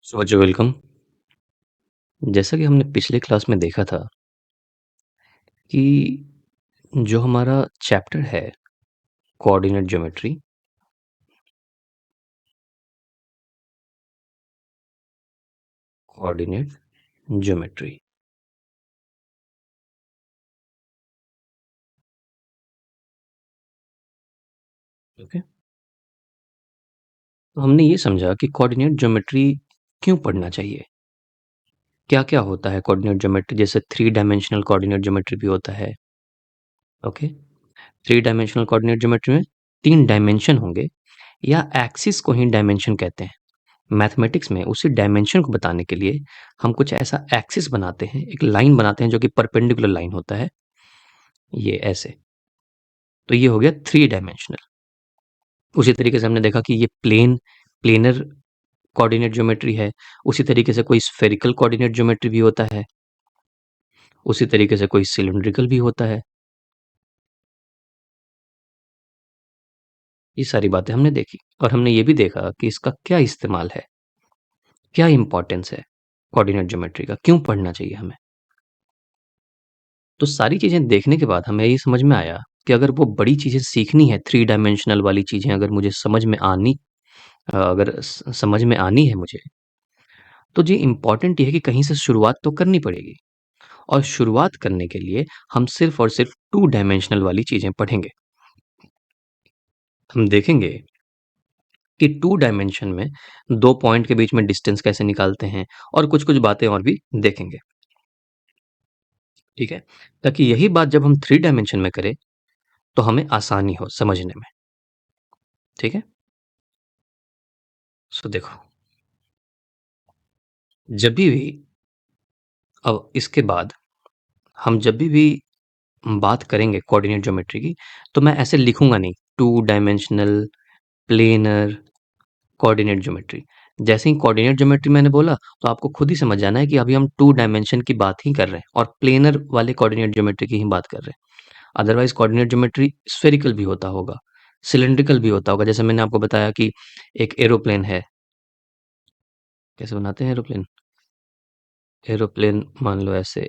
सो जी welcome. जैसा कि हमने पिछले क्लास में देखा था कि जो हमारा चैप्टर है coordinate geometry. Coordinate geometry okay. तो हमने ये समझा कि कोऑर्डिनेट ज्योमेट्री क्यों पढ़ना चाहिए, क्या क्या होता है कोऑर्डिनेट ज्योमेट्री। जैसे थ्री डायमेंशनल कोऑर्डिनेट ज्योमेट्री भी होता है। Okay, three dimensional coordinate geometry में तीन डायमेंशन होंगे या एक्सिस को ही डायमेंशन कहते हैं। मैथमेटिक्स में उसी डायमेंशन को बताने के लिए हम कुछ ऐसा एक्सिस बनाते हैं, एक लाइन बनाते हैं जो कि परपेंडिकुलर लाइन होता है, ये ऐसे। तो ये हो गया थ्री डायमेंशनल। उसी तरीके से हमने देखा कि ये प्लेनर कोऑर्डिनेट ज्योमेट्री है। उसी तरीके से कोई स्फेरिकल कोऑर्डिनेट ज्योमेट्री भी होता है। उसी तरीके से कोई सिलिंड्रिकल भी होता है। ये सारी बातें हमने देखी और हमने ये भी देखा कि इसका क्या इस्तेमाल है, क्या इंपॉर्टेंस है कोऑर्डिनेट ज्योमेट्री का, क्यों पढ़ना चाहिए हमें। तो सारी चीजें देखने के बाद हमें ये समझ में आया कि अगर वो बड़ी चीजें सीखनी है, थ्री डायमेंशनल वाली चीजें अगर मुझे समझ में आनी, समझ में आनी है मुझे, तो ये इम्पोर्टेंट ये है कि कहीं से शुरुआत तो करनी पड़ेगी। और शुरुआत करने के लिए हम सिर्फ और सिर्फ टू डायमेंशनल वाली चीजें पढ़ेंगे। हम देखेंगे कि टू डायमेंशन में दो पॉइंट के बीच में डिस्टेंस कैसे निकालते हैं और कुछ कुछ बातें और भी देखेंगे। ठीक है, ताकि यही बात जब हम थ्री डायमेंशन में करें तो हमें आसानी हो समझने में। ठीक है, सो देखो, जब भी अब इसके बाद हम जब भी बात करेंगे कोऑर्डिनेट ज्योमेट्री की, तो मैं ऐसे लिखूंगा नहीं two dimensional planar coordinate geometry. जैसे ही कोऑर्डिनेट ज्योमेट्री मैंने बोला तो आपको खुद ही समझ जाना है कि अभी हम टू डायमेंशन की बात ही कर रहे हैं और प्लेनर वाले कोऑर्डिनेट ज्योमेट्री की ही बात कर रहे हैं। अदरवाइज कोऑर्डिनेट ज्योमेट्री स्फेरिकल भी होता होगा, सिलिंड्रिकल भी होता होगा। जैसे मैंने आपको बताया कि एक एरोप्लेन है, कैसे बनाते हैं एरोप्लेन। एरोप्लेन मान लो ऐसे,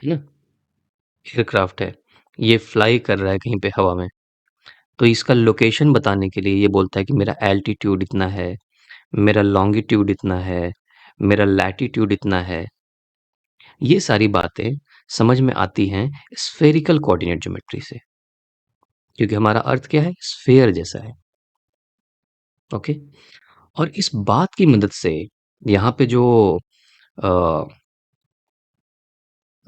है ना, एयरक्राफ्ट है, ये फ्लाई कर रहा है कहीं पे हवा में। तो इसका लोकेशन बताने के लिए ये बोलता है कि मेरा एल्टीट्यूड इतना है, मेरा लॉन्गिट्यूड इतना है, मेरा लैटिट्यूड इतना है। ये सारी बातें समझ में आती हैं स्फेरिकल कोऑर्डिनेट ज्योमेट्री से, क्योंकि हमारा अर्थ क्या है, स्फेयर जैसा है। ओके, और इस बात की मदद से यहाँ पे अ,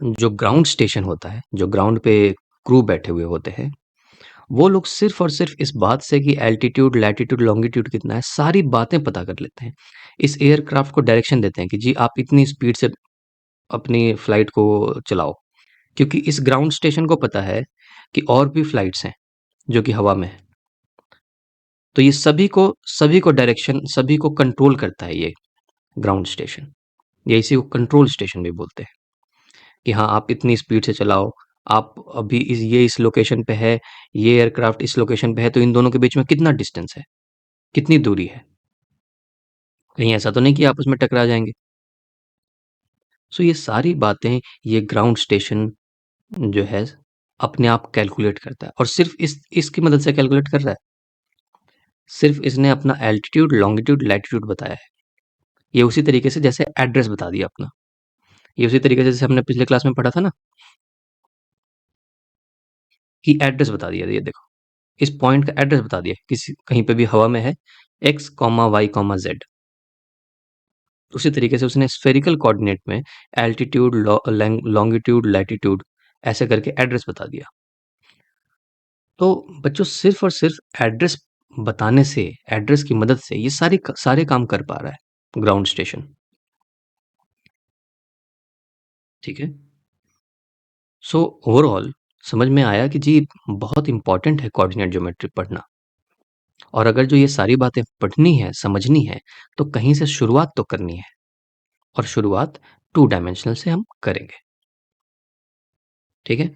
जो ग्राउंड स्टेशन होता है, जो ग्राउंड पे क्रू बैठे हुए होते हैं, वो लोग सिर्फ और सिर्फ इस बात से कि एल्टीट्यूड लैटिट्यूड लॉन्गिट्यूड कितना है, सारी बातें पता कर लेते हैं। इस एयरक्राफ्ट को डायरेक्शन देते हैं कि जी आप इतनी स्पीड से अपनी फ्लाइट को चलाओ, क्योंकि इस ग्राउंड स्टेशन को पता है कि और भी फ्लाइट्स हैं जो कि हवा में है। तो ये सभी को डायरेक्शन, सभी को कंट्रोल करता है ये ग्राउंड स्टेशन। ये इसी को कंट्रोल स्टेशन भी बोलते हैं कि हाँ आप इतनी स्पीड से चलाओ, आप अभी इस लोकेशन पे है, ये एयरक्राफ्ट इस लोकेशन पे है, तो इन दोनों के बीच में कितना डिस्टेंस है, कितनी दूरी है, कहीं ऐसा तो नहीं कि आपस में टकरा जाएंगे। सो ये सारी बातें ये ग्राउंड स्टेशन जो है अपने आप कैलकुलेट करता है, और सिर्फ इसकी मदद से कैलकुलेट कर रहा है। सिर्फ इसने अपना एल्टीट्यूड लॉन्गिट्यूड लैटिट्यूड बताया है। ये उसी तरीके से जैसे एड्रेस बता दिया अपना, ये उसी तरीके से जैसे हमने पिछले क्लास में पढ़ा था ना कि एड्रेस बता दिया, ये देखो इस पॉइंट का एड्रेस बता दिया, किसी कहीं पे भी हवा में है, X comma Y comma Z. उसी तरीके से उसने स्फेरिकल कोऑर्डिनेट में एल्टीट्यूड लॉन्गिट्यूड लैटिट्यूड ऐसे करके एड्रेस बता दिया। तो बच्चों सिर्फ और सिर्फ एड्रेस बताने से, एड्रेस की मदद से ये सारे काम कर पा रहा है ग्राउंड स्टेशन। ठीक है, सो ओवरऑल समझ में आया कि जी बहुत इंपॉर्टेंट है कोऑर्डिनेट ज्योमेट्री पढ़ना। और अगर जो ये सारी बातें पढ़नी है, समझनी है, तो कहीं से शुरुआत तो करनी है, और शुरुआत टू डायमेंशनल से हम करेंगे। ठीक है,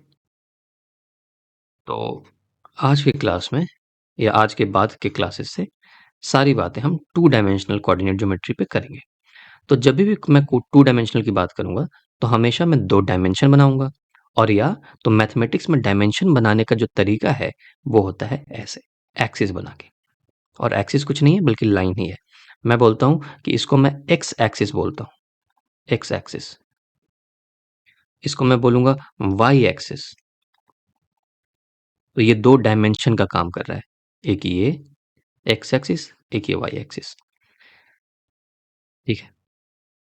तो आज के क्लास में या आज के बाद के क्लासेस से सारी बातें हम टू डायमेंशनल कोऑर्डिनेट ज्योमेट्री पे करेंगे। तो जब भी मैं टू डायमेंशनल की बात करूंगा तो हमेशा मैं दो डायमेंशन बनाऊंगा, और या तो मैथमेटिक्स में डायमेंशन बनाने का जो तरीका है वो होता है ऐसे, एक्सिस बना के। और एक्सिस कुछ नहीं है बल्कि लाइन ही है। मैं बोलता हूं कि इसको मैं एक्स एक्सिस बोलता हूं, एक्स एक्सिस। इसको मैं बोलूंगा वाई एक्सिस। तो ये दो डायमेंशन का काम कर रहा है, एक ये एक्स एक्सिस, एक ये वाई एक्सिस। ठीक है।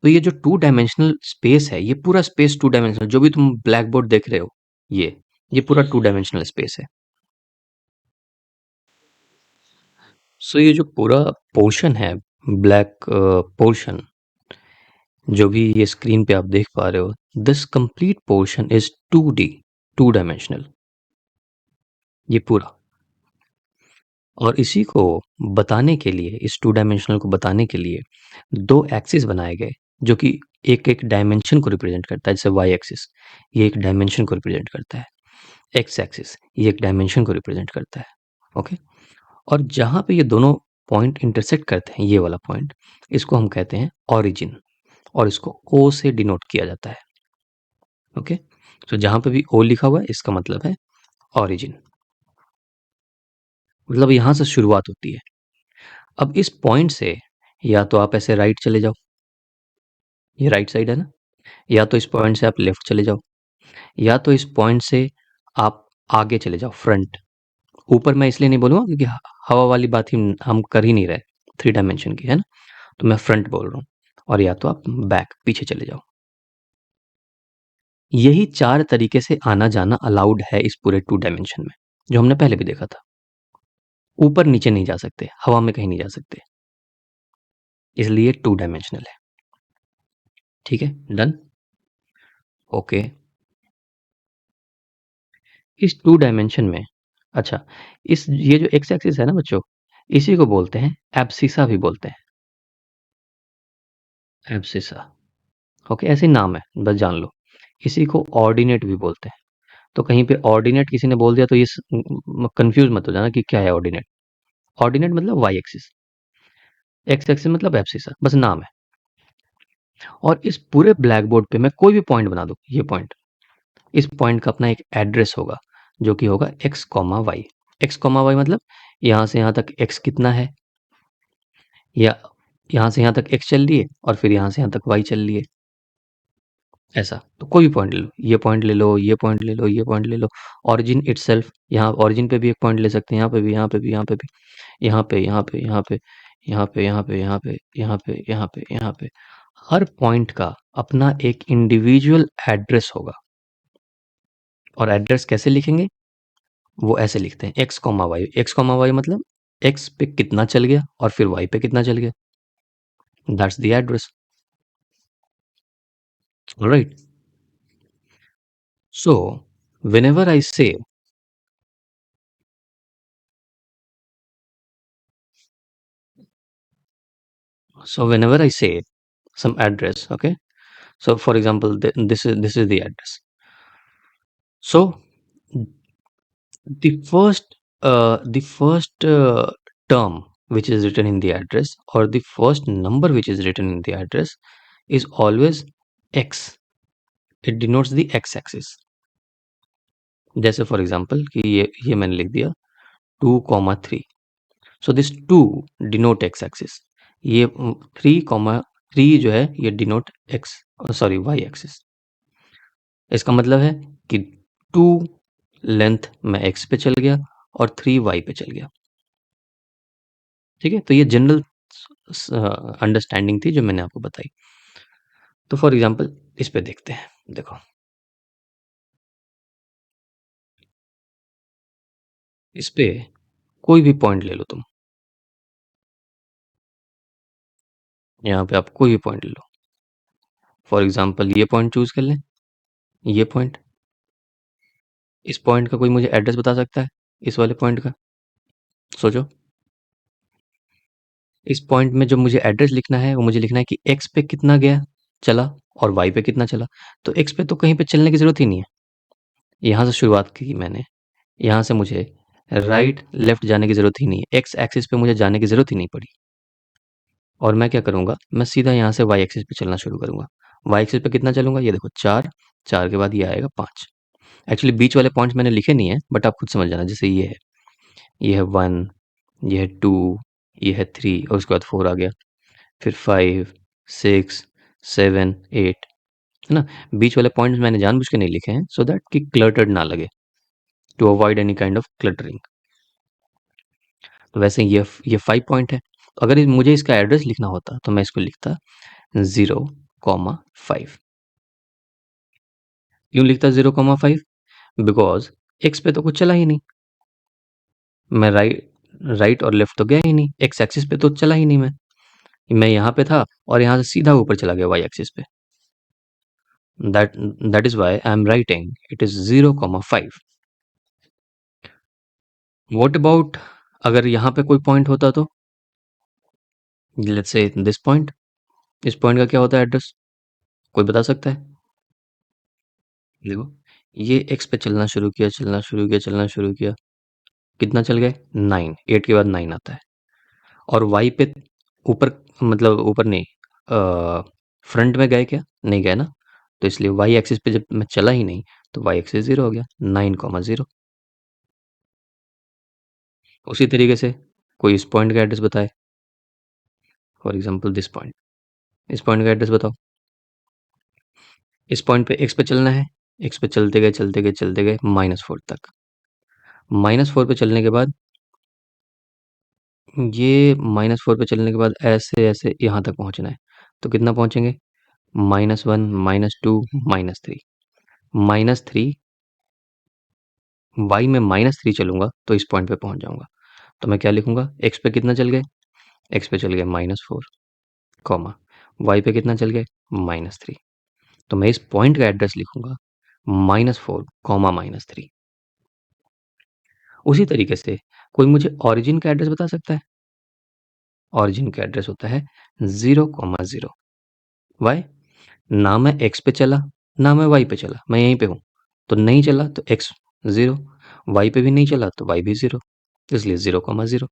तो ये जो टू डायमेंशनल स्पेस है, ये पूरा स्पेस टू डायमेंशनल, जो भी तुम ब्लैक बोर्ड देख रहे हो, ये पूरा टू डायमेंशनल स्पेस है। सो ये जो पूरा पोर्शन है, ब्लैक पोर्शन, जो भी ये स्क्रीन पे आप देख पा रहे हो, this complete portion is 2D, two dimensional, ये पूरा। और इसी को बताने के लिए, इस टू डायमेंशनल को बताने के लिए दो एक्सिस बनाए गए, जो कि एक एक डायमेंशन को रिप्रेजेंट करता है। जैसे वाई एक्सिस ये एक डायमेंशन को रिप्रेजेंट करता है, एक्स एक्सिस ये एक डायमेंशन को रिप्रेजेंट करता है। ओके। और जहां पे ये दोनों पॉइंट इंटरसेक्ट करते हैं, ये वाला पॉइंट, इसको हम कहते हैं ऑरिजिन, और इसको ओ से डिनोट किया जाता है। ओके। तो जहां पे भी ओ लिखा हुआ है इसका मतलब है ऑरिजिन, मतलब यहां से शुरुआत होती है। अब इस पॉइंट से या तो आप ऐसे राइट चले जाओ, ये राइट साइड है ना, या तो इस पॉइंट से आप लेफ्ट चले जाओ, या तो इस पॉइंट से आप आगे चले जाओ, फ्रंट। ऊपर मैं इसलिए नहीं बोलूंगा क्योंकि हवा वाली बात ही हम कर ही नहीं रहे, थ्री डायमेंशन की है ना, तो मैं फ्रंट बोल रहा हूँ। और या तो आप बैक, पीछे चले जाओ। यही चार तरीके से आना जाना अलाउड है इस पूरे टू डायमेंशन में, जो हमने पहले भी देखा था। ऊपर नीचे नहीं जा सकते, हवा में कहीं नहीं जा सकते, इसलिए टू डायमेंशनल है। ठीक है, डन। ओके। इस टू डायमेंशन में, अच्छा, इस ये जो एक्स एक्सिस है ना बच्चों, इसी को बोलते हैं एब्सिसा भी बोलते हैं, एब्सिसा। ओके, ऐसे ही नाम है, बस जान लो। इसी को ऑर्डिनेट भी बोलते हैं। तो कहीं पे ऑर्डिनेट किसी ने बोल दिया तो ये कंफ्यूज मत हो जाना कि क्या है ऑर्डिनेट। ऑर्डिनेट मतलब वाई एक्सिस, एक्स एक्सिस मतलब एब्सिसा, बस नाम है। और इस पूरे ब्लैक बोर्ड पे मैं कोई भी पॉइंट बना दूं, ये पॉइंट, इस पॉइंट का अपना एक एड्रेस होगा, जो कि होगा X comma Y. X comma Y मतलब यहाँ से यहाँ तक एक्स कितना है, या यहाँ से यहाँ तक एक्स चल रही है और फिर यहाँ से यहाँ तक वाई चल रही है, ऐसा। तो कोई भी पॉइंट ले लो, ये पॉइंट ले लो, ये पॉइंट ले लो, ये पॉइंट ले लो। ऑरिजिन इटसेल्फ, यहाँ ऑरिजिन पे भी एक पॉइंट ले सकते हैं, यहाँ पे भी, यहाँ पे भी, यहाँ पे भी, यहाँ पे, यहाँ पे, यहाँ पे, यहाँ पे, यहाँ पे, यहाँ पे, यहाँ पे, यहाँ पे, यहाँ पे। हर पॉइंट का अपना एक इंडिविजुअल एड्रेस होगा। और एड्रेस कैसे लिखेंगे, वो ऐसे लिखते हैं, X comma Y. X comma Y मतलब एक्स पे कितना चल गया और फिर वाई पे कितना चल गया, that's the address. Alright. So whenever I say, so whenever I say some address, okay, so for example this is the address. So the first term which is written in the address, or the first number which is written in the address, is always x. It denotes the x axis. जैसे for example कि ये मैंने लिख दिया 2,3, so this 2 denote X axis. ये 3,3 जो है ये denote X, sorry Y axis. इसका मतलब है कि 2 लेंथ में एक्स पे चल गया और 3 वाई पे चल गया। ठीक है, तो ये जनरल अंडरस्टैंडिंग थी जो मैंने आपको बताई। तो फॉर एग्जाम्पल इस पे देखते हैं, देखो इस पे कोई भी पॉइंट ले लो तुम, यहाँ पे आप कोई भी पॉइंट ले लो। फॉर एग्जाम्पल ये पॉइंट चूज कर लें, ये पॉइंट। इस पॉइंट का कोई मुझे एड्रेस बता सकता है, इस वाले पॉइंट का? सोचो। इस पॉइंट में जो मुझे एड्रेस लिखना है वो मुझे लिखना है कि एक्स पे कितना गया चला और वाई पे कितना चला। तो एक्स पे तो कहीं पे चलने की जरूरत ही नहीं है, यहाँ से शुरुआत की मैंने, यहाँ से मुझे राइट लेफ्ट जाने की ज़रूरत ही नहीं है, एक्स एक्सिस पे मुझे जाने की ज़रूरत ही नहीं पड़ी। और मैं क्या करूँगा, मैं सीधा यहाँ से वाई एक्सिस पे चलना शुरू करूँगा। वाई एक्सिस पे कितना चलूँगा, ये देखो 4, 4 के बाद ये आएगा 5। एक्चुअली बीच वाले पॉइंट्स मैंने लिखे नहीं है, बट आप खुद समझ जाना। जैसे ये है 1, ये है 2, ये है 3 और उसके बाद 4 आ गया। फिर 5, 6, 7, 8, है ना? बीच वाले पॉइंट्स मैंने जानबूझ के नहीं लिखे हैं सो दैट कि क्लटर्ड ना लगे, to avoid any kind of cluttering. तो वैसे ये 5 पॉइंट है। तो अगर मुझे इसका एड्रेस लिखना होता तो मैं इसको लिखता 0,5। क्यों लिखता 0,5? बिकॉज एक्स पे तो कुछ चला ही नहीं, मैं राइट और लेफ्ट तो गया ही नहीं, एक्स एक्सिस पे तो चला ही नहीं मैं यहाँ पे था और यहाँ से सीधा ऊपर चला गया वाई एक्सिस पे। That is why I am writing it is 0,5। What about अगर यहाँ पे कोई पॉइंट होता तो, लेट्स से दिस पॉइंट, इस पॉइंट का क्या होता है एड्रेस, कोई बता सकता है? देखो, ये एक्स पे चलना शुरू किया, चलना शुरू किया, चलना शुरू किया, कितना चल गए 9, 8 के बाद 9 आता है। और वाई पे ऊपर, मतलब ऊपर नहीं, फ्रंट में गए क्या, नहीं गए ना? तो इसलिए वाई एक्सिस पे जब मैं चला ही नहीं तो वाई एक्सिस 0 हो गया, 9,0। उसी तरीके से कोई इस पॉइंट का एड्रेस बताए, फॉर एग्जांपल दिस पॉइंट, इस पॉइंट का एड्रेस बताओ। इस पॉइंट पे एक्स पे चलना है, एक्स पे चलते गए चलते गए चलते गए -4 तक। -4 पे चलने के बाद, ये -4 पे चलने के बाद ऐसे ऐसे यहाँ तक पहुँचना है। तो कितना पहुँचेंगे, -1, -2, -3। -3, वाई में -3 चलूंगा तो इस पॉइंट पे पहुंच जाऊंगा। तो मैं क्या लिखूंगा, एक्स पे कितना चल गए, एक्स पे चल गए -4, कॉमा, वाई पे कितना चल गए -3। तो मैं इस पॉइंट का एड्रेस लिखूंगा -4, -3। उसी तरीके से कोई मुझे ऑरिजिन का एड्रेस बता सकता है? ऑरिजिन का एड्रेस होता है 0,0। वाई, ना मैं एक्स पे चला ना मैं वाई पे चला, मैं यहीं पे हूँ। तो नहीं चला तो एक्स 0, वाई पे भी नहीं चला तो वाई भी 0, इसलिए 0,0।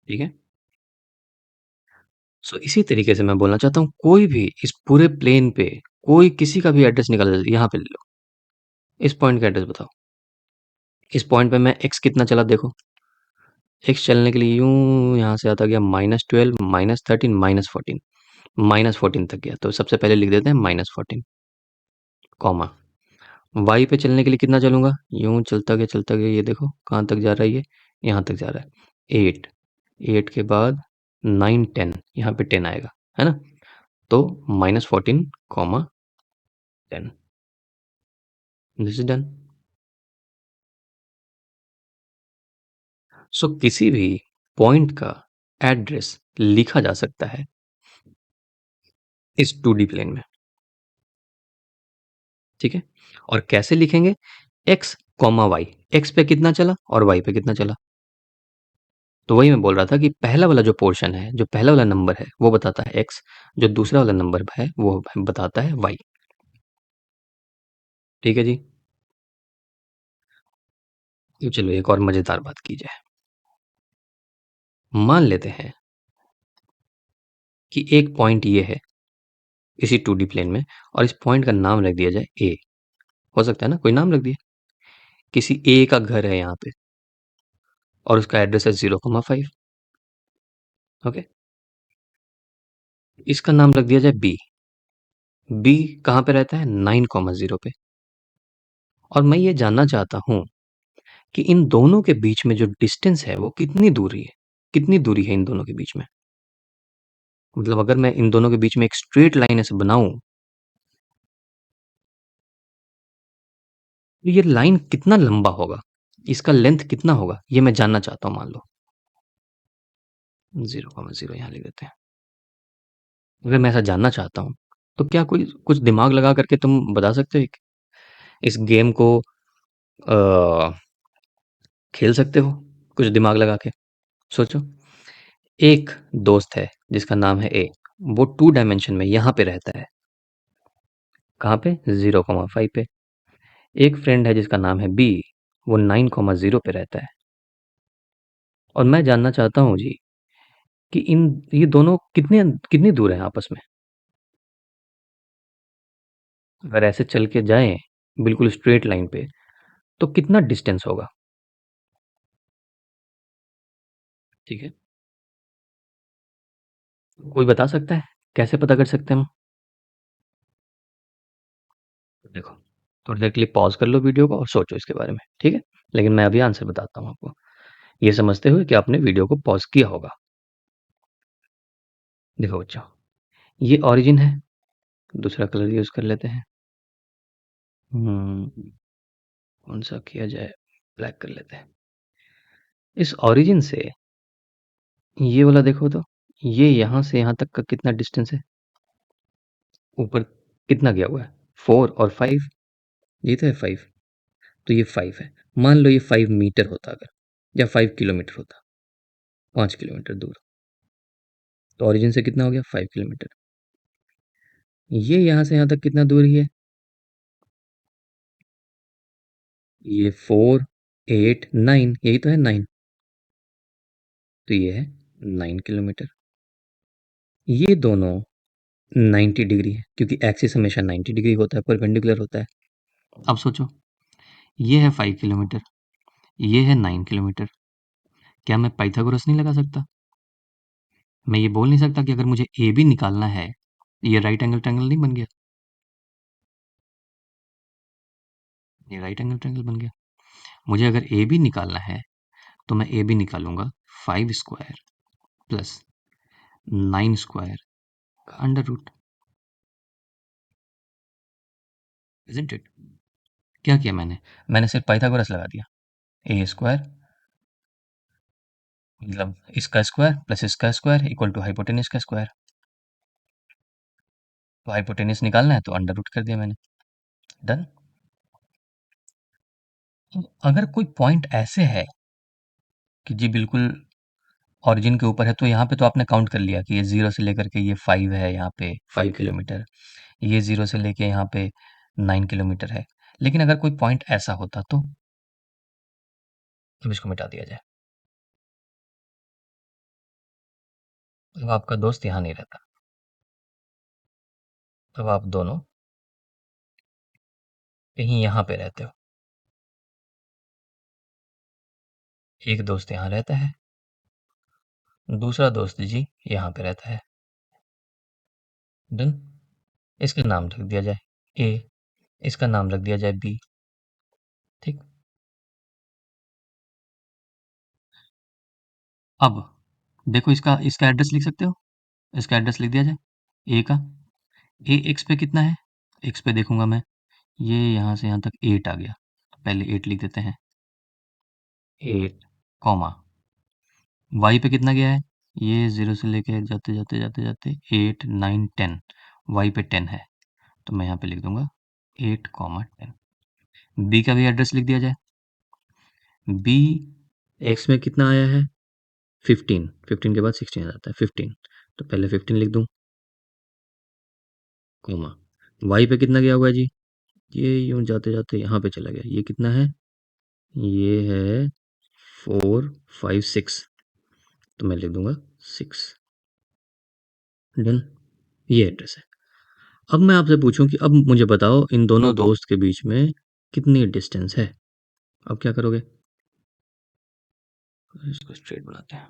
ठीक है। सो इसी तरीके से मैं बोलना चाहता हूँ, कोई भी इस पूरे प्लेन पे कोई किसी का भी एड्रेस निकाल, यहाँ पे ले लो, इस पॉइंट का एड्रेस बताओ। इस पॉइंट पे मैं एक्स कितना चला देखो, एक्स चलने के लिए यूं यहाँ से आता गया -12, -13, -14, -14 तक गया। तो सबसे पहले लिख देते हैं -14, कॉमा, वाई पे चलने के लिए कितना चलूंगा, यूं चलता गया, ये देखो कहाँ तक जा रहा है, ये यहाँ तक जा रहा है 8, 8 के बाद 9, 10, यहाँ पे 10 आएगा, है ना? तो -14, कॉमा 10, दिस इज डन। सो किसी भी पॉइंट का एड्रेस लिखा जा सकता है इस 2D प्लेन में, ठीक है? और कैसे लिखेंगे, एक्स कॉमा वाई, एक्स पे कितना चला और वाई पे कितना चला। तो वही मैं बोल रहा था कि पहला वाला जो पोर्शन है, जो पहला वाला नंबर है वो बताता है एक्स, जो दूसरा वाला नंबर है वो बताता है वाई। ठीक है जी। तो चलो एक और मजेदार बात की जाए। मान लेते हैं कि एक पॉइंट ये है इसी 2D प्लेन में, और इस पॉइंट का नाम रख दिया जाए ए। हो सकता है ना, कोई नाम रख दिया, किसी ए का घर है यहाँ पे और उसका एड्रेस है 0,5। ओके, इसका नाम रख दिया जाए बी। बी कहाँ पे रहता है, 9,0 पे। और मैं ये जानना चाहता हूँ कि इन दोनों के बीच में जो डिस्टेंस है वो कितनी दूरी है, कितनी दूरी है इन दोनों के बीच में। मतलब अगर मैं इन दोनों के बीच में एक स्ट्रेट लाइन ऐसे बनाऊं तो ये लाइन कितना लंबा होगा, इसका लेंथ कितना होगा, ये मैं जानना चाहता हूँ। मान लो 0,0 यहाँ लिख देते हैं। अगर मैं ऐसा जानना चाहता हूँ तो क्या कोई कुछ दिमाग लगा करके तुम बता सकते हो इस गेम को अ, खेल सकते हो कुछ दिमाग लगा के? सोचो, एक दोस्त है जिसका नाम है ए, वो 2 डायमेंशन में यहाँ पे रहता है, कहाँ पे, 0,5 पे। एक फ्रेंड है जिसका नाम है बी, वो 9,0 पे रहता है और मैं जानना चाहता हूँ जी कि इन ये दोनों कितनी दूर हैं आपस में? अगर ऐसे चल के जाएँ बिल्कुल स्ट्रेट लाइन पे, तो कितना डिस्टेंस होगा? ठीक है। कोई बता सकता है? कैसे पता कर सकते हैं हम? देखो, थोड़ी देर के लिए पॉज़ कर लो वीडियो को और सोचो इसके बारे में, ठीक है? लेकिन मैं अभी आंसर बताता हूँ आपको। ये समझते हुए कि आपने वीडियो को पॉज़ किया होगा। देखो बच्चों, ये ओरिजिन है, दूसरा कलर यूज़ कर लेते हैं। कौन-सा किया जाए? ब्लैक कर लेते हैं। इस ओरिजिन से ये वाला देखो तो, ये यहाँ से यहाँ तक का कितना डिस्टेंस है? ऊपर कितना गया हुआ है? 4 और 5, ये तो है 5, तो ये 5 है। मान लो ये 5 मीटर होता अगर, या 5 किलोमीटर होता, 5 किलोमीटर दूर, तो ओरिजिन से कितना हो गया? 5 किलोमीटर। ये यहाँ से यहाँ तक कितना दूरी है? ये 4, 8, 9, यही तो है 9, तो ये है 9 किलोमीटर। ये दोनों 90 डिग्री है, क्योंकि एक्सिस हमेशा 90 डिग्री होता है, परपेंडिकुलर होता है। अब सोचो, ये है 5 किलोमीटर, ये है 9 किलोमीटर। क्या मैं पाइथागोरस नहीं लगा सकता? मैं ये बोल नहीं सकता कि अगर मुझे ए बी निकालना है, ये राइट एंगल ट्रायंगल नहीं बन गया? ये राइट एंगल ट्रायंगल बन गया। मुझे अगर ए बी निकालना है, तो मैं ए बी निकालूंगा 5 स्क्वायर प्लस 9 स्क्वायर का अंडर रूट, इजंट इट? क्या किया मैंने सिर्फ पाइथागोरस लगा दिया। ए स्क्वायर मतलब इसका स्क्वायर प्लस इसका स्क्वायर इक्वल टू हाइपोटेनिस का स्क्वायर। तो हाइपोटेनिस निकालना है तो अंडर रूट कर दिया मैंने। डन। अगर कोई पॉइंट ऐसे है कि जी बिल्कुल ओरिजिन के ऊपर है, तो यहाँ पे तो आपने काउंट कर लिया कि ये 0 से लेकर के ये 5 है, यहाँ पे 5 किलोमीटर, ये 0 से लेके यहाँ पे 9 किलोमीटर है। लेकिन अगर कोई पॉइंट ऐसा होता तो अब इसको मिटा दिया जाए। अब आपका दोस्त यहाँ नहीं रहता, अब आप दोनों कहीं यहाँ पे रहते हो। एक दोस्त यहाँ रहता है, दूसरा दोस्त जी यहाँ पे रहता है। डन। इसका नाम रख दिया जाए ए, इसका नाम रख दिया जाए बी। ठीक। अब देखो, इसका इसका एड्रेस लिख सकते हो? इसका एड्रेस लिख दिया जाए ए का। ए एक्स पे कितना है? एक्स पे देखूंगा मैं, ये यहाँ से यहाँ तक 8 आ गया, तो पहले 8 लिख देते हैं। 8 कॉमा वाई पे कितना गया है? ये 0 से लेके जाते जाते जाते जाते 8, 9, 10, वाई पे 10 है, तो मैं यहाँ पे लिख दूंगा 8 कॉमा 10। बी का भी एड्रेस लिख दिया जाए। बी एक्स में कितना आया है? 15, 15 के बाद 16 आ जाता है, 15, तो पहले 15 लिख दूं, कॉमा वाई पे कितना गया हुआ है जी? ये यूं जाते जाते यहाँ पे चला गया, ये कितना है? ये है 4, 5, 6, तो मैं लिख दूंगा 6। डन। ये एड्रेस है। अब मैं आपसे पूछूं कि अब मुझे बताओ इन दोनों दोस्त के बीच में कितनी डिस्टेंस है? अब क्या करोगे? इसको स्ट्रेट बनाते हैं।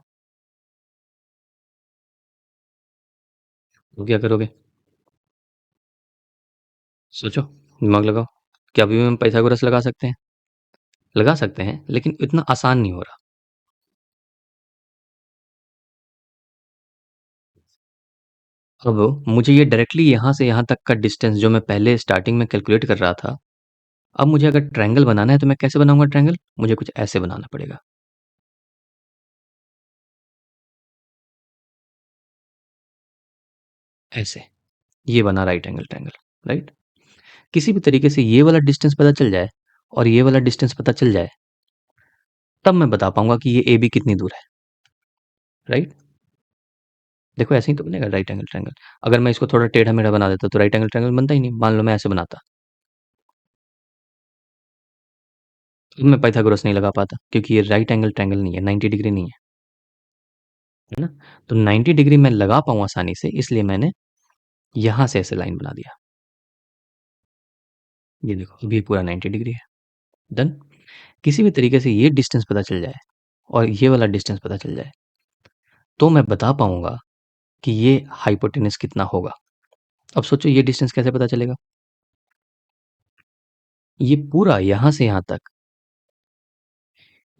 तो क्या करोगे? सोचो, दिमाग लगाओ। क्या अभी भी हम पाइथागोरस लगा सकते हैं? लगा सकते हैं, लेकिन इतना आसान नहीं हो रहा। अब मुझे ये डायरेक्टली यहाँ से यहाँ तक का डिस्टेंस जो मैं पहले स्टार्टिंग में कैलकुलेट कर रहा था, अब मुझे अगर ट्रायंगल बनाना है तो मैं कैसे बनाऊंगा ट्रायंगल? मुझे कुछ ऐसे बनाना पड़ेगा। ऐसे। ये बना राइट एंगल ट्रायंगल, राइट? किसी भी तरीके से ये वाला डिस्टेंस पता चल जाए और ये वाला डिस्टेंस पता चल जाए, तब मैं बता पाऊंगा कि ये ए बी कितनी दूर है, राइट? देखो ऐसे ही तो बनेगा राइट एंगल ट्रायंगल। अगर मैं इसको थोड़ा टेढ़ा मेढ़ा बना देता तो राइट एंगल ट्रायंगल बनता ही नहीं। मान लो मैं ऐसे बनाता, मैं पाइथागोरस नहीं लगा पाता क्योंकि ये राइट एंगल ट्रायंगल नहीं है, 90 डिग्री नहीं है ना? तो 90 डिग्री मैं लगा पाऊँ आसानी से, इसलिए मैंने यहाँ से ऐसे लाइन बना दिया। ये देखो अभी पूरा 90 डिग्री है। डन। किसी भी तरीके से ये डिस्टेंस पता चल जाए और ये वाला डिस्टेंस पता चल जाए तो मैं बता पाऊंगा कि ये हाइपोटेनस कितना होगा। अब सोचो ये डिस्टेंस कैसे पता चलेगा? ये पूरा यहाँ से यहाँ तक,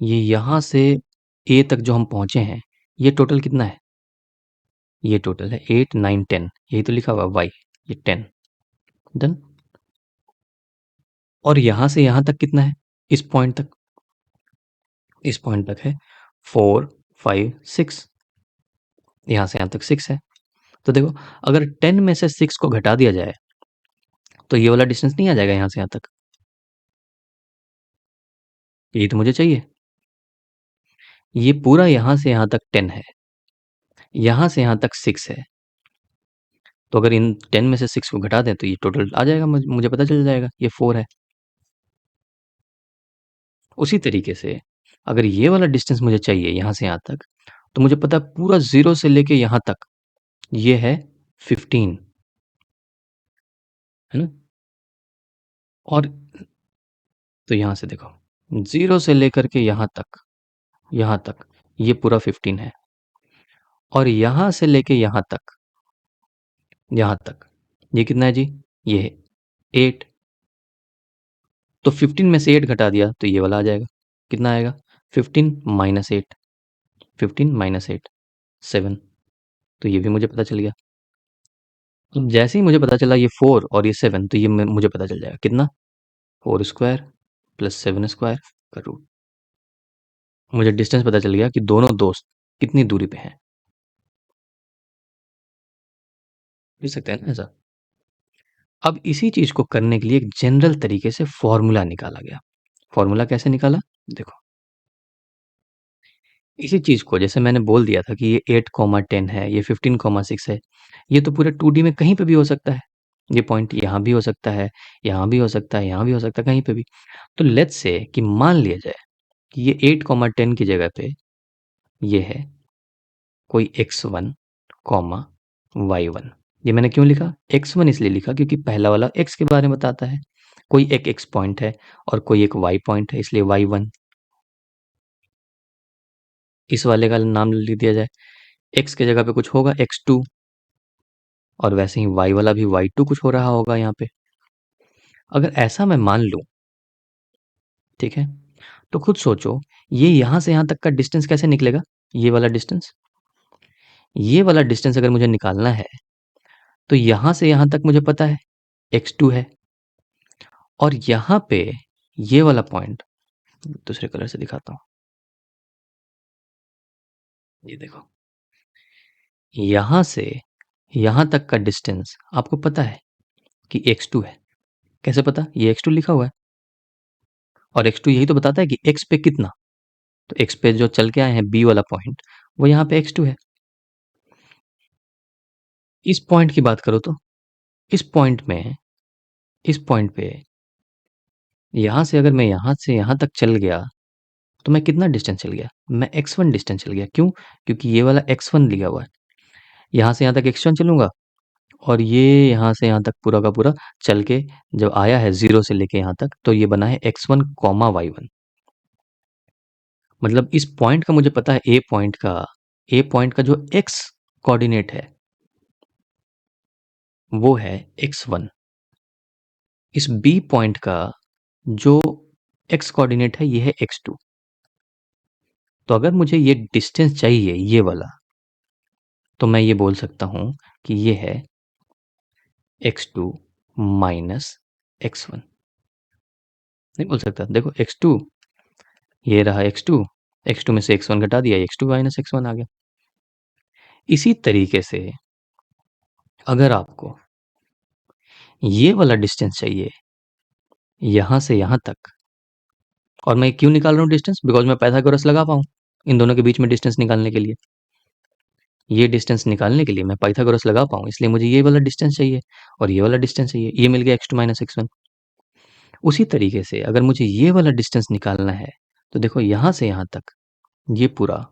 ये यहाँ से ए तक जो हम पहुंचे हैं, ये टोटल कितना है? ये टोटल है 8 9 10, यही तो लिखा हुआ वाई, ये 10। डन। और यहाँ से यहाँ तक कितना है? इस पॉइंट तक, इस पॉइंट तक है 4 5 6, यहाँ से यहाँ तक 6 है। तो देखो अगर 10 में से 6 को घटा दिया जाए तो ये वाला डिस्टेंस नहीं आ जाएगा यहाँ से यहाँ तक? यही तो मुझे चाहिए। ये पूरा यहाँ से यहाँ तक 10 है, यहाँ से यहाँ तक 6 है। तो अगर इन 10 में से 6 को घटा दें तो ये टोटल आ जाएगा, मुझे पता चल जाएगा ये 4 है। उसी तरीके से अगर ये वाला डिस्टेंस मुझे चाहिए यहाँ से यहाँ तक, तो मुझे पता है पूरा 0 से लेके यहाँ तक ये है 15, है ना? और तो यहाँ से देखो 0 से लेकर के यहाँ तक ये पूरा 15 है, और यहाँ से लेके यहाँ तक ये कितना है जी? ये है 8। तो 15 में से 8 घटा दिया तो ये वाला आ जाएगा। कितना आएगा? 15 माइनस 8, 15 माइनस 8 7। तो ये भी मुझे पता चल गया। अब जैसे ही मुझे पता चला ये 4 और ये 7, तो ये मुझे पता चल जाएगा कितना? 4 स्क्वायर प्लस 7 स्क्वायर का रूट। मुझे डिस्टेंस पता चल गया कि दोनों दोस्त कितनी दूरी पे हैं। लिख सकते हैं ना ऐसा? अब इसी चीज को करने के लिए एक जनरल तरीके से फॉर्मूला निकाला गया। फॉर्मूला कैसे निकाला? देखो, इसी चीज को जैसे मैंने बोल दिया था कि ये 8, 10 है, ये 15, 6 है, ये तो पूरे 2D में कहीं पे भी हो सकता है। ये पॉइंट यहाँ भी हो सकता है, यहाँ भी हो सकता है, यहाँ भी हो सकता है, कहीं पे भी। तो लेट्स से कि मान लिया जाए कि ये 8, 10 की जगह पे ये है कोई x1, y1। ये मैंने क्यों लिखा? x1 इसलिए लिखा क्योंकि पहला वाला x के बारे में बताता है। कोई एक x पॉइंट है और कोई एक y पॉइंट है, इसलिए y1। इस वाले का नाम लिख दिया जाए, x के जगह पे कुछ होगा x2, और वैसे ही y वाला भी y2 कुछ हो रहा होगा यहाँ पे। अगर ऐसा मैं मान लूं, ठीक है, तो खुद सोचो ये यहां से यहां तक का डिस्टेंस कैसे निकलेगा? ये वाला डिस्टेंस, ये वाला डिस्टेंस अगर मुझे निकालना है तो यहां से यहां तक मुझे पता है x2 है, और यहां पे ये वाला पॉइंट दूसरे कलर से दिखाता हूं। ये देखो, यहां से यहां तक का डिस्टेंस आपको पता है कि x2 है। कैसे पता? ये x2 लिखा हुआ है, और x2 यही तो बताता है कि x पे कितना। तो x पे जो चल के आए हैं b वाला पॉइंट, वो यहाँ पे x2 है। इस पॉइंट की बात करो तो इस पॉइंट में, इस पॉइंट पे यहां से अगर मैं यहां से यहां तक चल गया तो मैं कितना डिस्टेंस चल गया? मैं x1 डिस्टेंस चल गया। क्यों? क्योंकि ये वाला x1 लिखा हुआ है। यहां से यहां तक x1 चलूंगा, और ये यहां से यहां तक पूरा का पूरा चल के जब आया है 0 से लेके यहां तक, तो ये बना है x1, y1। मतलब इस पॉइंट का मुझे पता है, ए पॉइंट का जो x कोऑर्डिनेट है वो है x1। इस बी पॉइंट का जो x कोऑर्डिनेट है ये है x2। तो अगर मुझे ये डिस्टेंस चाहिए ये वाला, तो मैं ये बोल सकता हूं कि ये है x2 माइनस x1। नहीं बोल सकता? देखो x2, ये रहा x2, x2 में से x1 घटा दिया, x2 माइनस x1 आ गया। इसी तरीके से अगर आपको ये वाला डिस्टेंस चाहिए यहां से यहां तक, और मैं क्यों निकाल रहा हूँ डिस्टेंस? बिकॉज मैं पाइथागोरस लगा पाऊं इन दोनों के बीच में डिस्टेंस निकालने के लिए। ये डिस्टेंस निकालने के लिए मैं पाइथागोरस लगा पाऊं, इसलिए मुझे ये वाला डिस्टेंस चाहिए और ये वाला डिस्टेंस चाहिए। ये मिल गया x2 माइनस x1। उसी तरीके से अगर मुझे ये वाला डिस्टेंस निकालना है, तो देखो यहाँ से यहाँ तक ये पूरा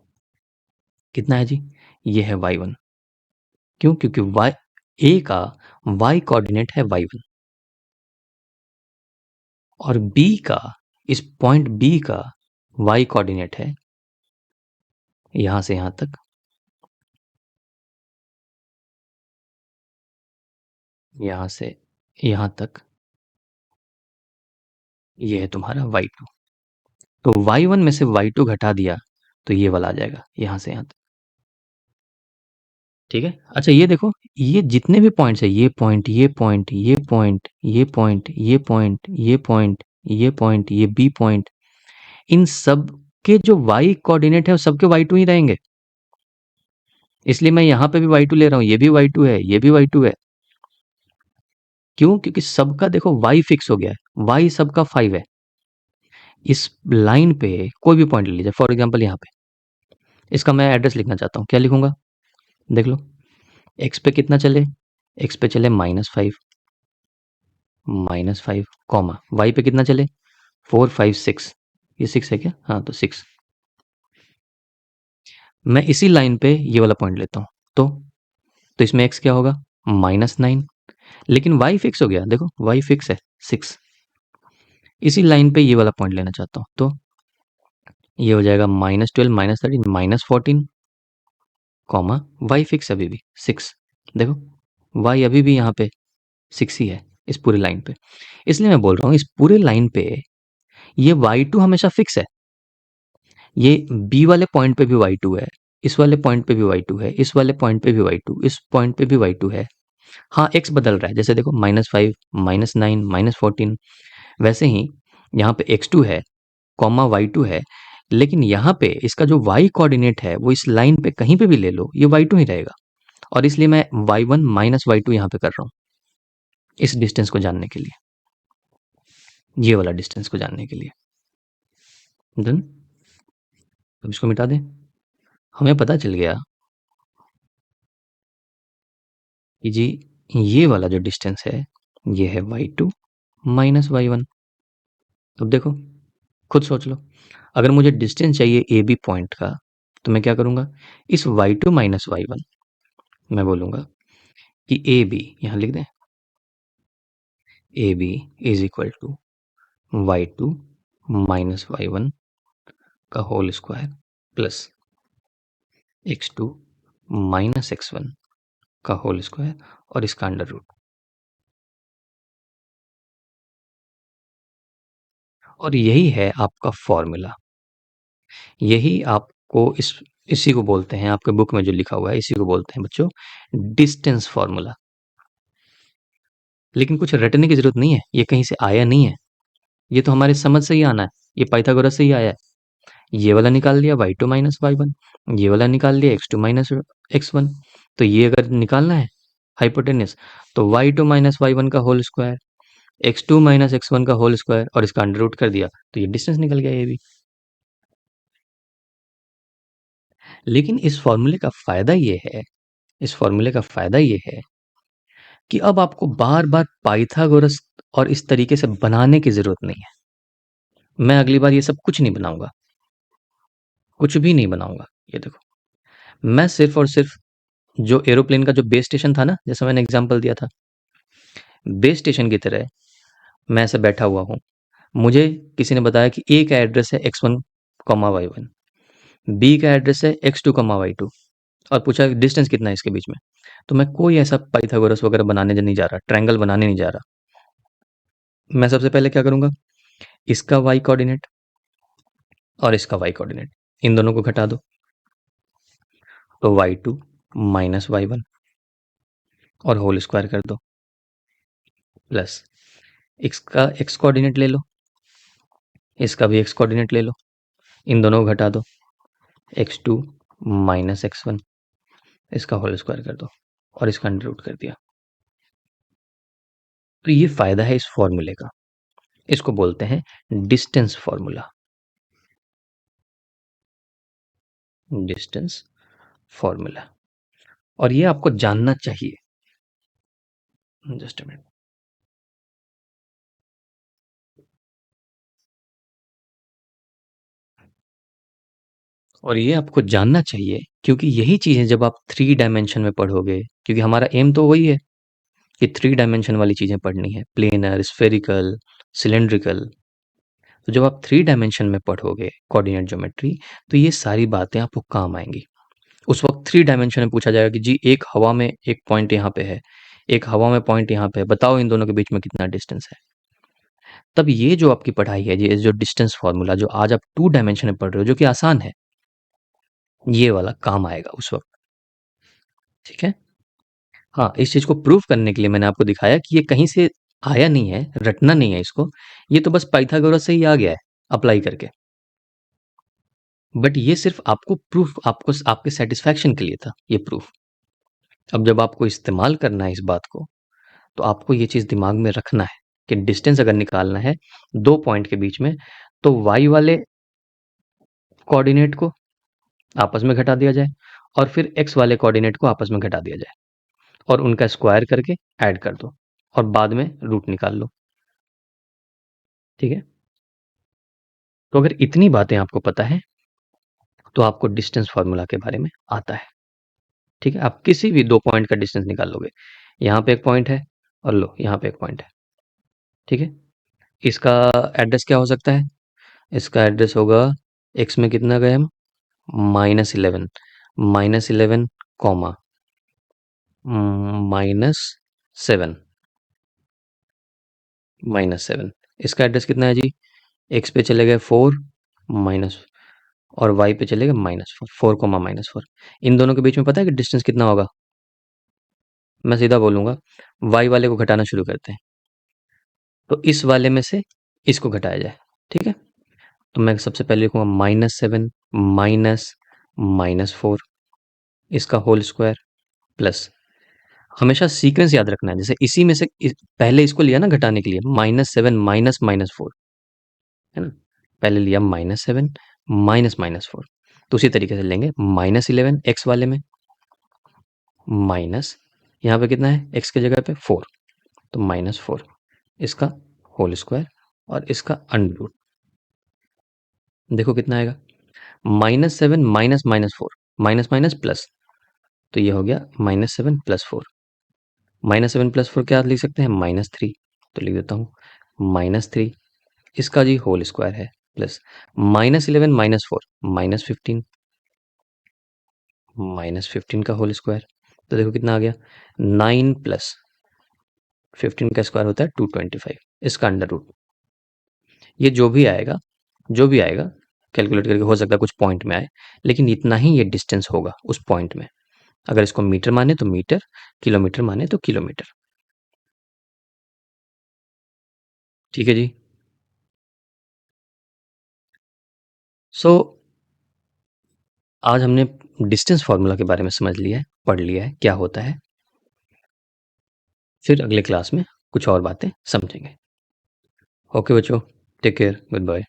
कितना है जी? ये है y1। क्यों? क्योंकि A का y कोऑर्डिनेट है y1 और B का, इस पॉइंट B का y कोऑर्डिनेट है यहाँ से यहाँ तक, यहाँ से यहाँ तक, ये है तुम्हारा y2। तो y1 में से y2 घटा दिया तो ये वाला आ जाएगा यहाँ से यहाँ तक। ठीक है? अच्छा ये देखो, ये जितने भी पॉइंट्स है, ये पॉइंट, ये पॉइंट, ये पॉइंट, ये पॉइंट, ये पॉइंट, ये पॉइंट, ये पॉइंट, ये बी पॉइंट, इन सब के जो y कोऑर्डिनेट है वो सबके y2 ही रहेंगे। इसलिए मैं यहाँ पे भी y2 ले रहा हूँ, ये भी y2 है, ये भी y2 है। क्यों? क्योंकि सबका देखो y फिक्स हो गया है, y सबका 5 है। इस लाइन पे कोई भी पॉइंट ले लीजिए, फॉर एग्जांपल यहाँ पे, इसका मैं एड्रेस लिखना चाहता हूँ, क्या लिखूंगा? देख लो, x पे कितना चले? x पे चले -5, -5, कॉमा y पे कितना चले? 4, 5, 6। ये 6 है क्या? हाँ, तो 6। मैं इसी लाइन पे ये वाला पॉइंट लेता हूँ, तो इसमें x क्या होगा? -9। लेकिन y फिक्स हो गया, देखो y फिक्स है 6। इसी लाइन पे ये वाला पॉइंट लेना चाहता हूँ, तो ये हो जाएगा -12, -13, -14, कॉमा y फिक्स अभी भी 6। देखो y अभी भी यहाँ पे 6 ही है इस पूरी लाइन पे। इसलिए मैं बोल रहा हूँ इस पूरे लाइन पे ये y2 हमेशा फिक्स है। ये b वाले पॉइंट पे भी y2 है, इस वाले पॉइंट पे भी y2 है, इस वाले पॉइंट पे भी y2, इस पॉइंट पे भी y2 है। हाँ, x बदल रहा है, जैसे देखो -5, -9, -14। वैसे ही यहाँ पे x2 है, कॉमा y2 है, लेकिन यहाँ पे इसका जो y कोऑर्डिनेट है वो इस लाइन पे कहीं पे भी ले लो, ये y2 ही रहेगा। और इसलिए मैं y1 माइनस y2 यहाँ पे कर रहा हूँ इस डिस्टेंस को जानने के लिए, ये वाला डिस्टेंस को जानने के लिए। डन? अब इसको मिटा दें। हमें पता चल गया कि जी ये वाला जो डिस्टेंस है ये है y2 माइनस y1। अब देखो, खुद सोच लो, अगर मुझे डिस्टेंस चाहिए ए बी पॉइंट का, तो मैं क्या करूंगा? इस y2 माइनस y1 मैं बोलूंगा कि ए बी, यहाँ लिख दें, A B is equal to y2 minus y1 का whole square plus x2 minus x1 का होल स्क्वायर और इसका अंडर रूट। और यही है आपका फॉर्मूला। यही आपको इसी को बोलते हैं, आपके बुक में जो लिखा हुआ है इसी को बोलते हैं बच्चों डिस्टेंस फॉर्मूला। लेकिन कुछ रटने की जरूरत नहीं है, ये कहीं से आया नहीं है, ये तो हमारे समझ से ही आना है, ये पाइथागोरस से ही आया है। ये वाला निकाल लिया y2 माइनस y1, ये वाला निकाल लिया x2 माइनस x1। तो ये अगर निकालना है हाइपोटेन्यूस, तो y2 माइनस y1 का whole square, x2 minus x1 का होल स्क्वायर और इसका अंडर रूट कर दिया, तो ये डिस्टेंस निकल गया ये भी। लेकिन इस फॉर्मूले का फायदा ये है, इस फॉर्मूले का फायदा ये है कि अब आपको बार बार पाइथागोरस और इस तरीके से बनाने की जरूरत नहीं है। मैं अगली बार ये सब कुछ नहीं बनाऊंगा, कुछ भी नहीं बनाऊंगा। ये देखो, मैं सिर्फ और सिर्फ जो एरोप्लेन का जो बेस स्टेशन था ना, जैसा मैंने एग्जांपल दिया था, बेस स्टेशन की तरह मैं ऐसे बैठा हुआ हूँ। मुझे किसी ने बताया कि ए का एड्रेस है x1 कॉमा y1, बी का एड्रेस है x2 कॉमा y2, और पूछा डिस्टेंस कितना है इसके बीच में। तो मैं कोई ऐसा पाइथागोरस वगैरह बनाने नहीं जा रहा, ट्रायंगल बनाने नहीं जा रहा। मैं सबसे पहले क्या करूंगा? इसका y कोऑर्डिनेट और इसका y कोऑर्डिनेट, इन दोनों को घटा दो, तो y2 माइनस y1 और होल स्क्वायर कर दो, प्लस इसका x कोऑर्डिनेट ले लो, इसका भी x कोऑर्डिनेट ले लो, इन दोनों को घटा दो, x2 माइनस x1, इसका होल स्क्वायर कर दो और इसका अंडर रूट कर दिया। तो ये फायदा है इस फॉर्मूले का, इसको बोलते हैं डिस्टेंस फॉर्मूला, डिस्टेंस फॉर्मूला। और ये आपको जानना चाहिए। Just a minute. और ये आपको जानना चाहिए, क्योंकि यही चीज़ें जब आप 3 डायमेंशन में पढ़ोगे, क्योंकि हमारा एम तो वही है कि 3 डायमेंशन वाली चीज़ें पढ़नी है, प्लेनर, स्फेरिकल, सिलिंड्रिकल। तो जब आप 3 डायमेंशन में पढ़ोगे कोऑर्डिनेट ज्योमेट्री, तो ये सारी बातें आपको काम आएँगी। उस वक़्त 3 डायमेंशन में पूछा जाएगा कि जी एक हवा में एक पॉइंट यहाँ पे है, एक हवा में पॉइंट यहाँ पे है, बताओ इन दोनों के बीच में कितना डिस्टेंस है। तब ये जो आपकी पढ़ाई है, ये जो डिस्टेंस फ़ॉर्मूला जो आज आप 2 डायमेंशन में पढ़ रहे हो, जो कि आसान है, ये वाला काम आएगा उस वक़्त, ठीक है? हाँ, इस चीज़ को प्रूव करने के लिए मैंने आपको दिखाया कि ये कहीं से आया नहीं है, रटना नहीं है इसको, ये तो बस पाइथागोरस से ही आ गया है, अप्लाई करके। बट ये सिर्फ़ आपको प्रूफ आपको आपके सैटिस्फैक्शन के लिए था, ये प्रूफ। अब जब आपको इस्तेमाल करना है इस बात को, तो आपको ये चीज़ दिमाग में रखना है कि डिस्टेंस अगर निकालना है 2 पॉइंट के बीच में, तो y वाले कोऑर्डिनेट को आपस में घटा दिया जाए और फिर x वाले कोऑर्डिनेट को आपस में घटा दिया जाए और उनका स्क्वायर करके ऐड कर दो और बाद में रूट निकाल लो, ठीक है? तो अगर इतनी बातें आपको पता है, तो आपको डिस्टेंस फ़ॉर्मूला के बारे में आता है, ठीक है? आप किसी भी 2 पॉइंट का डिस्टेंस निकाल लोगे। यहाँ पे एक पॉइंट है और लो यहाँ पे एक पॉइंट है, ठीक है? इसका एड्रेस क्या हो सकता है? इसका एड्रेस होगा x में कितना गए हम? -11, -11 कॉमा -7, -7। इसका एड्रेस कितना है जी? x पे चले गए 4 माइनस और y पे चले गए -4, 4 कॉमा -4। इन दोनों के बीच में पता है कि डिस्टेंस कितना होगा? मैं सीधा बोलूँगा, y वाले को घटाना शुरू करते हैं। तो इस वाले में से इसको घटाया जाए, ठीक है? तो मैं सबसे पहले लिखूँगा -7 माइनस -4, इसका होल स्क्वायर प्लस, हमेशा सीक्वेंस याद रखना है। जैसे इसी में से पहले इसको लिया ना घटाने के लिए, -7 माइनस -4, है ना? पहले लिया -7 माइनस -4, तो उसी तरीके से लेंगे -11 x वाले में माइनस, यहाँ पे कितना है x की जगह पे 4, तो -4, इसका होल स्क्वायर और इसका अंडर रूट। देखो कितना आएगा, -7 माइनस -4, माइनस माइनस प्लस, तो ये हो गया -7 प्लस 4। -7 प्लस 4 क्या लिख सकते हैं? -3, तो लिख देता हूँ -3, इसका जी होल स्क्वायर है प्लस -11 -4 -15, -15 का होल स्क्वायर, तो देखो कितना आ गया 9 प्लस 15 का स्क्वायर होता है 225, इसका अंडर रूट। ये जो भी आएगा कैलकुलेट करके, हो सकता है कुछ पॉइंट में आए, लेकिन इतना ही ये डिस्टेंस होगा उस पॉइंट में। अगर इसको मीटर माने तो मीटर, किलोमीटर माने तो किलोमीटर, ठीक है जी। सो आज हमने डिस्टेंस फार्मूला के बारे में समझ लिया है, पढ़ लिया है क्या होता है। फिर अगले क्लास में कुछ और बातें समझेंगे। ओके बच्चों, टेक केयर, गुड बाय।